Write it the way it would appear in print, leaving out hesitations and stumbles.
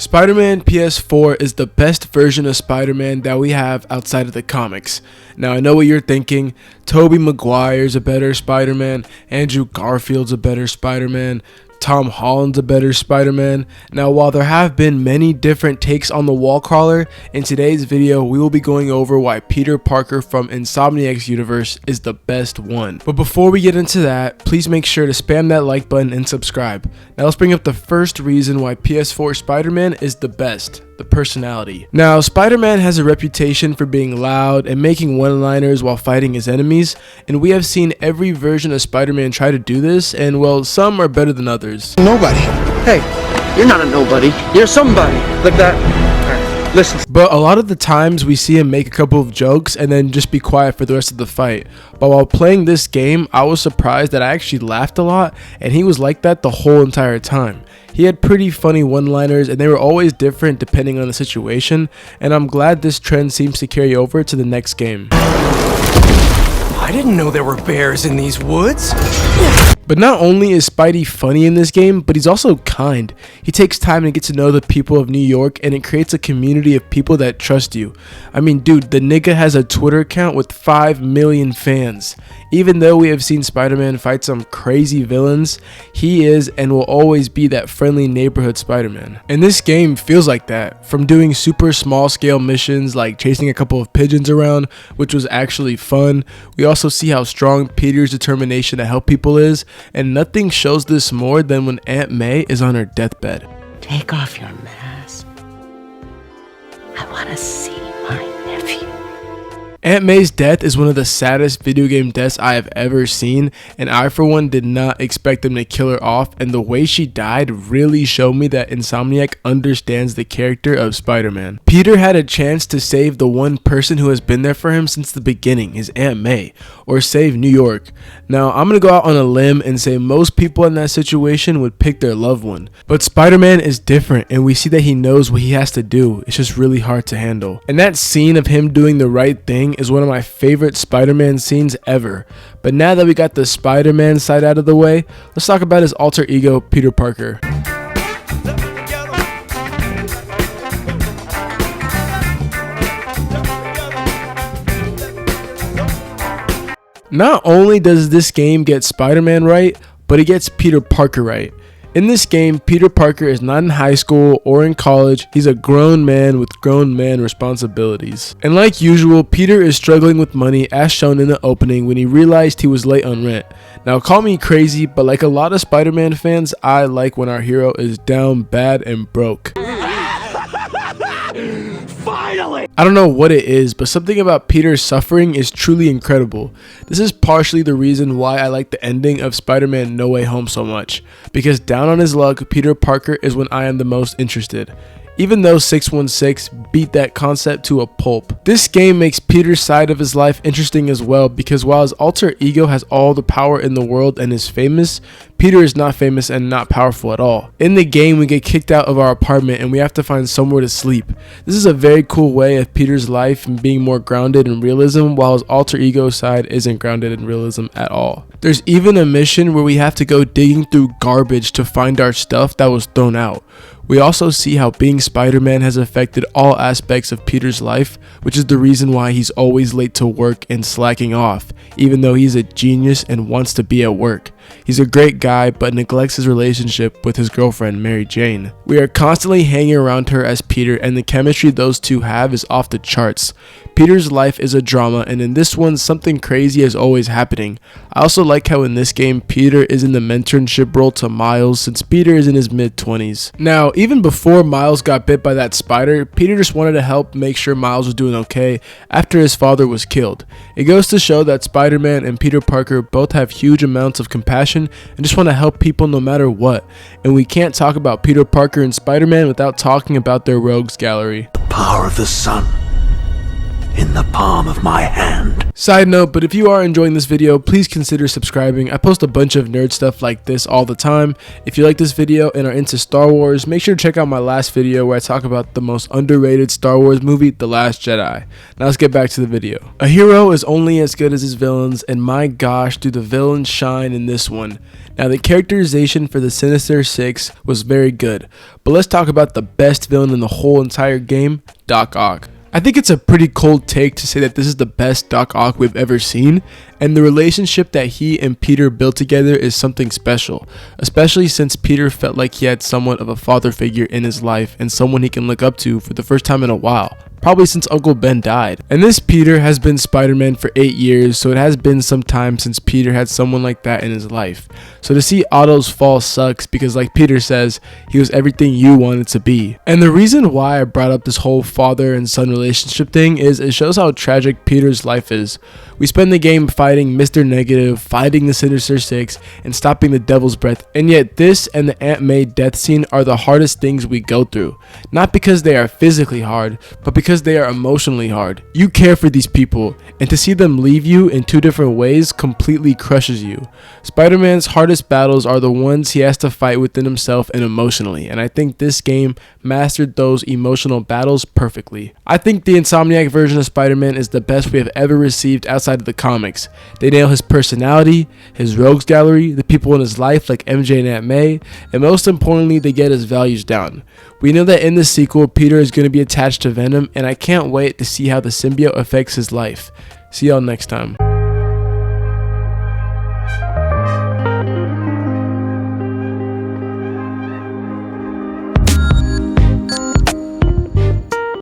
Spider-Man PS4 is the best version of Spider-Man that we have outside of the comics. Now I know what you're thinking, Tobey Maguire's a better Spider-Man, Andrew Garfield's a better Spider-Man, Tom Holland's a better Spider-Man. Now while there have been many different takes on the wall crawler, in today's video we will be going over why Peter Parker from Insomniac's universe is the best one. But before we get into that, please make sure to spam that like button and subscribe. Now let's bring up the first reason why PS4 Spider-Man is the best. The personality. Now, Spider-Man has a reputation for being loud and making one-liners while fighting his enemies, and we have seen every version of Spider-Man try to do this, and well, some are better than others. Nobody. Hey, you're not a nobody. You're somebody. Like that. Alright, listen. But a lot of the times we see him make a couple of jokes and then just be quiet for the rest of the fight. But while playing this game, I was surprised that I actually laughed a lot, and he was like that the whole entire time. He had pretty funny one-liners and they were always different depending on the situation, and I'm glad this trend seems to carry over to the next game. I didn't know there were bears in these woods. But not only is Spidey funny in this game, but he's also kind. He takes time to get to know the people of New York, and it creates a community of people that trust you. I mean, dude, the nigga has a Twitter account with 5 million fans. Even though we have seen Spider-Man fight some crazy villains, he is and will always be that friendly neighborhood Spider-Man. And this game feels like that. From doing super small scale missions like chasing a couple of pigeons around, which was actually fun, we also see how strong Peter's determination to help people is. And nothing shows this more than when Aunt May is on her deathbed. Take off your mask. I want to see my nephew. Aunt May's death is one of the saddest video game deaths I have ever seen, and I for one did not expect them to kill her off, and the way she died really showed me that Insomniac understands the character of Spider-Man. Peter had a chance to save the one person who has been there for him since the beginning, his Aunt May, or save New York. Now I'm gonna go out on a limb and say most people in that situation would pick their loved one, but Spider-Man is different, and we see that he knows what he has to do. It's just really hard to handle. And that scene of him doing the right thing is one of my favorite Spider-Man scenes ever. But now that we got the Spider-Man side out of the way, let's talk about his alter ego, Peter Parker. Not only does this game get Spider-Man right, but it gets Peter Parker right. In this game, Peter Parker is not in high school or in college. He's a grown man with grown man responsibilities. And like usual, Peter is struggling with money as shown in the opening when he realized he was late on rent. Now call me crazy, but like a lot of Spider-Man fans, I like when our hero is down bad and broke. Finally! I don't know what it is, but something about Peter's suffering is truly incredible. This is partially the reason why I like the ending of Spider-Man No Way Home so much, because down on his luck, Peter Parker is when I am the most interested. Even though 616 beat that concept to a pulp. This game makes Peter's side of his life interesting as well, because while his alter ego has all the power in the world and is famous, Peter is not famous and not powerful at all. In the game, we get kicked out of our apartment and we have to find somewhere to sleep. This is a very cool way of Peter's life and being more grounded in realism, while his alter ego side isn't grounded in realism at all. There's even a mission where we have to go digging through garbage to find our stuff that was thrown out. We also see how being Spider-Man has affected all aspects of Peter's life, which is the reason why he's always late to work and slacking off, even though he's a genius and wants to be at work. He's a great guy, but neglects his relationship with his girlfriend, Mary Jane. We are constantly hanging around her as Peter, and the chemistry those two have is off the charts. Peter's life is a drama, and in this one, something crazy is always happening. I also like how in this game, Peter is in the mentorship role to Miles, since Peter is in his mid-20s. Now, even before Miles got bit by that spider, Peter just wanted to help make sure Miles was doing okay after his father was killed. It goes to show that Spider-Man and Peter Parker both have huge amounts of compassion and just want to help people no matter what. And we can't talk about Peter Parker and Spider-Man without talking about their rogues gallery. The power of the sun in the palm of my hand. Side note, but if you are enjoying this video, please consider subscribing. I post a bunch of nerd stuff like this all the time. If you like this video and are into Star Wars, make sure to check out my last video where I talk about the most underrated Star Wars movie, The Last Jedi. Now let's get back to the video. A hero is only as good as his villains, and my gosh, do the villains shine in this one. Now the characterization for the Sinister Six was very good, but let's talk about the best villain in the whole entire game, Doc Ock. I think it's a pretty cold take to say that this is the best Doc Ock we've ever seen, and the relationship that he and Peter built together is something special, especially since Peter felt like he had somewhat of a father figure in his life and someone he can look up to for the first time in a while, probably since Uncle Ben died. And this Peter has been Spider-Man for 8 years, so it has been some time since Peter had someone like that in his life. So to see Otto's fall sucks because, like Peter says, he was everything you wanted to be. And the reason why I brought up this whole father and son relationship thing is it shows how tragic Peter's life is. We spend the game fighting Mr. Negative, fighting the Sinister Six, and stopping the Devil's Breath, and yet this and the Aunt May death scene are the hardest things we go through. Not because they are physically hard, but because they are emotionally hard. You care for these people, and to see them leave you in two different ways completely crushes you. Spider-Man's hardest battles are the ones he has to fight within himself and emotionally, and I think this game mastered those emotional battles perfectly. I think the Insomniac version of Spider-Man is the best we have ever received outside of the comics. They nail his personality, his rogues gallery, the people in his life like MJ and Aunt May, and most importantly, they get his values down. We know that in the sequel, Peter is going to be attached to Venom, and I can't wait to see how the symbiote affects his life. See y'all next time.